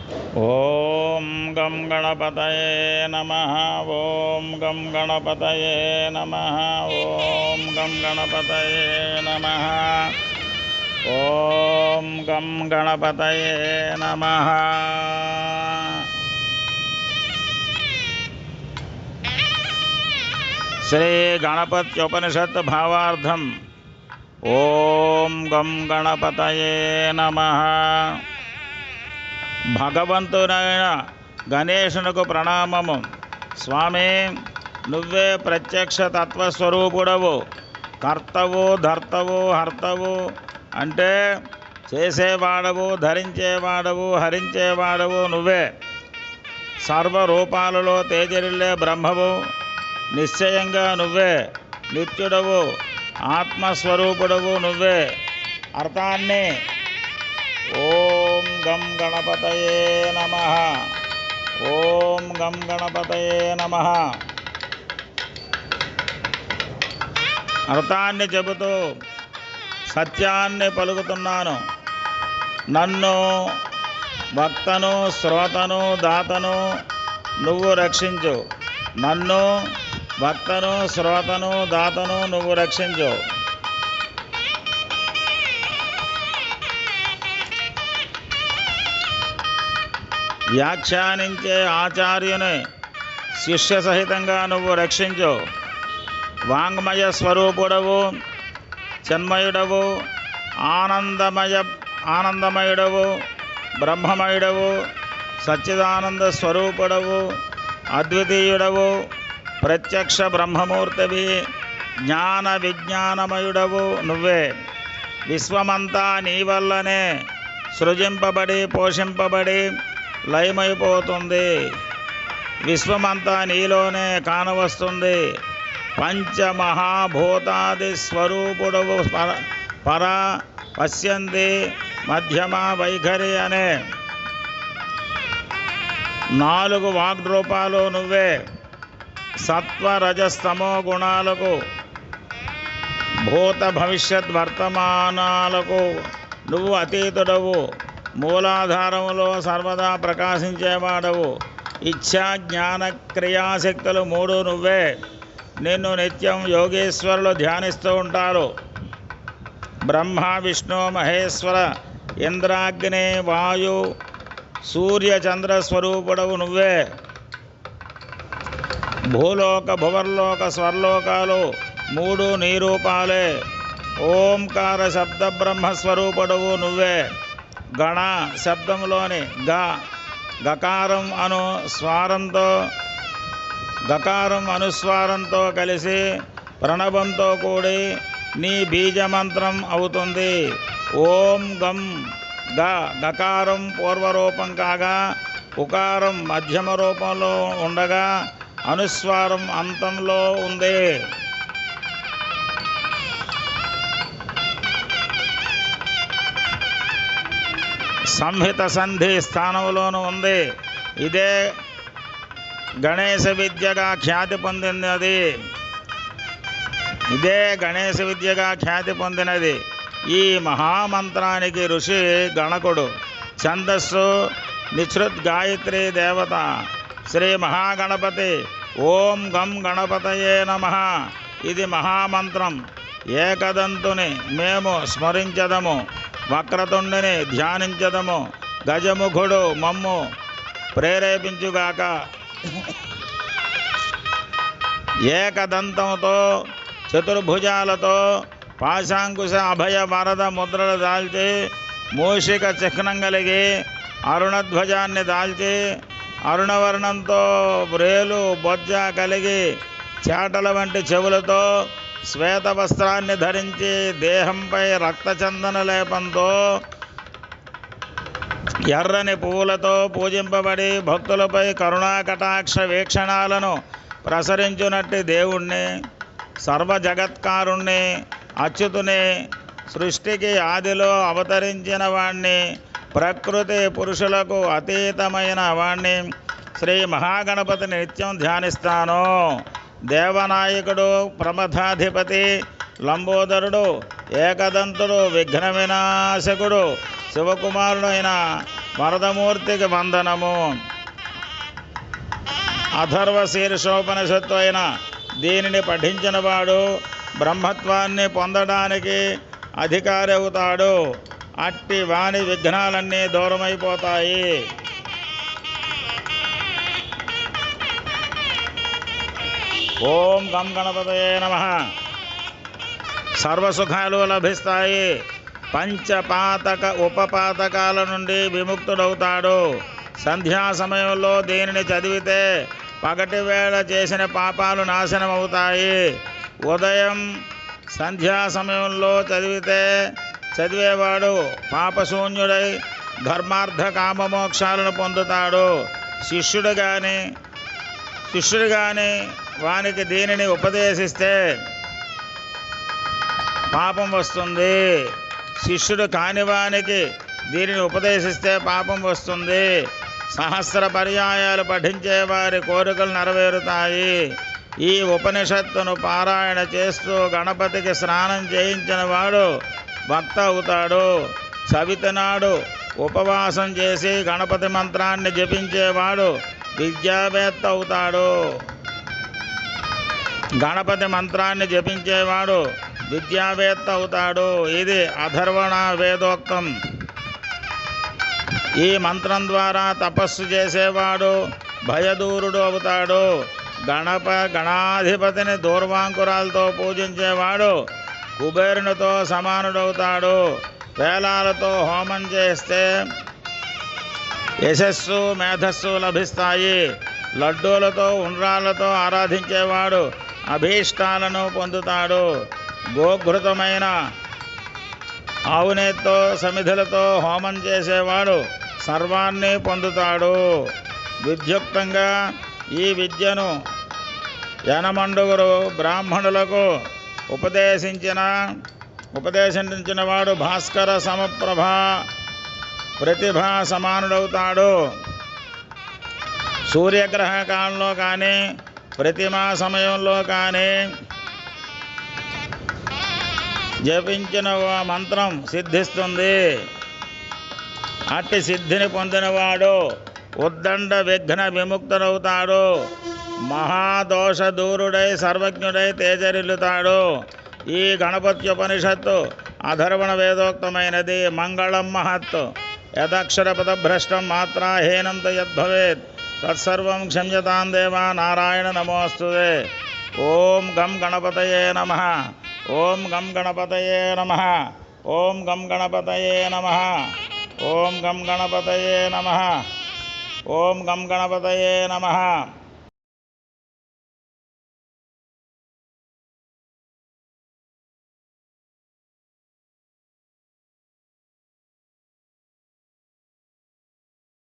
ఓం గం గణపతయే నమః. ఓం గం గణపతయే నమః. ఓం గం గణపతయే నమః. ఓం గం గణపతయే నమః. శ్రీ గణపత్యుపనిషత్ భావార్థం. ఓం గం గణపతయే నమః. భగవంతునైన గణేశునకు ప్రణామము. స్వామి, నువ్వే ప్రత్యక్ష తత్వస్వరూపుడవు. కర్తవు, ధర్తవు, హర్తవు అంటే చేసేవాడవు, ధరించేవాడవు, హరించేవాడవు నువ్వే. సర్వరూపాలలో తేజరిల్లే బ్రహ్మవు నిశ్చయంగా నువ్వే. నిత్యుడవు, ఆత్మస్వరూపుడవు నువ్వే. అర్థాన్ని ఓం గం గణపతయే నమః. ఓం గం గణపతయే నమః. అర్థాన్ని చెబుతూ సత్యాన్ని పలుకుతున్నాను. నన్ను, భక్తను, శ్రోతను, దాతను నువ్వు రక్షించు. నన్ను, భక్తను, శ్రోతను, దాతను నువ్వు రక్షించు. వ్యాఖ్యానించే ఆచార్యుని శిష్య సహితంగా నువ్వు రక్షించు. వాంగ్మయ స్వరూపుడవు, చిన్మయుడవు, ఆనందమయుడవు, బ్రహ్మమయుడవు, సచ్చిదానంద స్వరూపుడవు, అద్వితీయుడవు, ప్రత్యక్ష బ్రహ్మమూర్తివి, జ్ఞాన విజ్ఞానమయుడవు నువ్వే. విశ్వమంతా నీ వల్లనే సృజింపబడి పోషింపబడి లయమైపోతుంది. విశ్వమంతా నీలోనే కానవస్తుంది. పంచమహాభూతాది స్వరూపుడవు పర పశ్యంది మధ్యమ వైఖరి అనే 4 వాగ్రూపాలు నువ్వే. సత్వ రజస్తమో గుణాలకు, భూత భవిష్యత్ వర్తమానాలకు నువ్వు అతీతుడవు. మూలాధారములో సర్వదా ప్రకాశించేవాడవు. ఇచ్ఛా జ్ఞాన క్రియాశక్తులు 3 నువ్వే. నిన్ను నిత్యం యోగేశ్వరులు ధ్యానిస్తూ ఉంటారు. బ్రహ్మ, విష్ణు, మహేశ్వర, ఇంద్రాగ్ని, వాయు, సూర్య, చంద్ర స్వరూపుడవు నువ్వే. భూలోక, భువర్లోక, స్వర్లోకాలు 3 నీ రూపాలే. ఓంకార శబ్ద బ్రహ్మస్వరూపుడవు నువ్వే. గణ శబ్దంలోని గకారం అనుస్వారంతో కలిసి ప్రణవంతో కూడి నీ బీజమంత్రం అవుతుంది. ఓం గం గకారం పూర్వరూపం కాగా, ఉకారం మధ్యమ రూపంలో ఉండగా, అనుస్వారం అంతంలో ఉంది. సంహిత సంధి స్థానంలోనూ ఉంది. ఇదే గణేశ విద్యగా ఖ్యాతి పొందినది. ఈ మహామంత్రానికి ఋషి గణకుడు. ఛందస్సు నిశ్రుత్ గాయత్రీ దేవత శ్రీ మహాగణపతి. ఓం గం గణపతయే నమః. ఇది మహామంత్రం. ఏకదంతుని మేము స్మరించదము, వక్రతుండిని ధ్యానించదము. గజముఖుడు మమ్ము ప్రేరేపించుగాక. ఏకదంతంతో, చతుర్భుజాలతో, పాశాంకుశ అభయ వరద ముద్రలు దాల్చి, మూషిక చిహ్నం కలిగి, అరుణధ్వజాన్ని దాల్చి, అరుణవర్ణంతో వ్రేలు బొజ్జ కలిగి, చేటల వంటి చెవులతో, శ్వేత వస్త్రాన్ని ధరించి, దేహంపై రక్తచందన లేపంతో, ఎర్రని పువ్వులతో పూజింపబడి, భక్తులపై కరుణాకటాక్ష వీక్షణాలను ప్రసరించునట్టి దేవుణ్ణి, సర్వజగత్కారుణ్ణి, అచ్యుతుని, సృష్టికి ఆదిలో అవతరించిన వాణ్ణి, ప్రకృతి పురుషులకు అతీతమైన వాణ్ణి శ్రీ మహాగణపతిని నిత్యం ధ్యానిస్తాను. దేవనాయకుడు, ప్రమథాధిపతి, లంబోదరుడు, ఏకదంతుడు, విఘ్న వినాశకుడు, శివకుమారుడైన వరదమూర్తికి వందనము. అథర్వ శీర్షోపనిషత్తు అయిన దీనిని పఠించిన వాడు బ్రహ్మత్వాన్ని పొందడానికి అధికారి అవుతాడు. అట్టి వాని విఘ్నాలన్నీ దూరమైపోతాయి. ఓం గం గణపతయే నమః. సర్వసుఖాలు లభిస్తాయి. పంచపాతక ఉపపాతకాల నుండి విముక్తుడవుతాడు. సంధ్యా సమయంలో దీనిని చదివితే పగటి వేళ చేసిన పాపాలు నాశనమవుతాయి. ఉదయం సంధ్యా సమయంలో చదివేవాడు పాపశూన్యుడై ధర్మార్థ కామమోక్షాలను పొందుతాడు. శిష్యుడు కానీ వానికి దీనిని ఉపదేశిస్తే పాపం వస్తుంది. శిష్యుడు కాని వానికి దీనిని ఉపదేశిస్తే పాపం వస్తుంది. సహస్ర పర్యాయాలు పఠించే వారి కోరికలు నెరవేరుతాయి. ఈ ఉపనిషత్తును పారాయణ చేస్తూ గణపతికి స్నానం చేయించిన వాడు భక్త అవుతాడు. చవితి నాడు ఉపవాసం చేసి గణపతి మంత్రాన్ని జపించేవాడు విద్యావేత్త అవుతాడు. గణపతి మంత్రాన్ని జపించేవాడు విద్యావేత్త అవుతాడు. ఇది అథర్వణ వేదోక్తం. ఈ మంత్రం ద్వారా తపస్సు చేసేవాడు భయదూరుడు అవుతాడు. గణాధిపతిని దూర్వాంకురాలతో పూజించేవాడు కుబేరునితో సమానుడవుతాడు. వేలాలతో హోమం చేస్తే యశస్సు మేధస్సు లభిస్తాయి. లడ్డూలతో ఉండ్రాలతో ఆరాధించేవాడు అభీష్టాలను పొందుతాడు. గోఘృతమైన ఆవునేతో సమిధులతో హోమం చేసేవాడు సర్వాన్ని పొందుతాడు. విద్యుక్తంగా ఈ విద్యను యనమండుగురు బ్రాహ్మణులకు ఉపదేశించిన వాడు భాస్కర ప్రతిభా సమానుడవుతాడు. సూర్యగ్రహ కాలంలో కానీ ప్రతిమా సమయంలో కానీ జపించిన మంత్రం సిద్ధిస్తుంది. అట్టి సిద్ధిని పొందినవాడు ఉద్దండ విఘ్న విముక్తుడవుతాడు. మహాదోష దూరుడై సర్వజ్ఞుడై తేజరిల్లుతాడు. ఈ గణపత్యుపనిషత్తు అధర్వణ వేదోక్తమైనది. మంగళం మహత్. యదక్షర పదభ్రష్టం మాత్రాహీనం యద్భవేత్ తత్సర్వం క్షమ్యతాం దేవా నారాయణ నమోస్తుతే. ఓం గం గణపతయే నమః. ఓం గం గణపతయే నమః. ఓం గం గణపతయే నమః. ఓం గం గణపతయే నమః. ఓం గం గణపతయే నమః.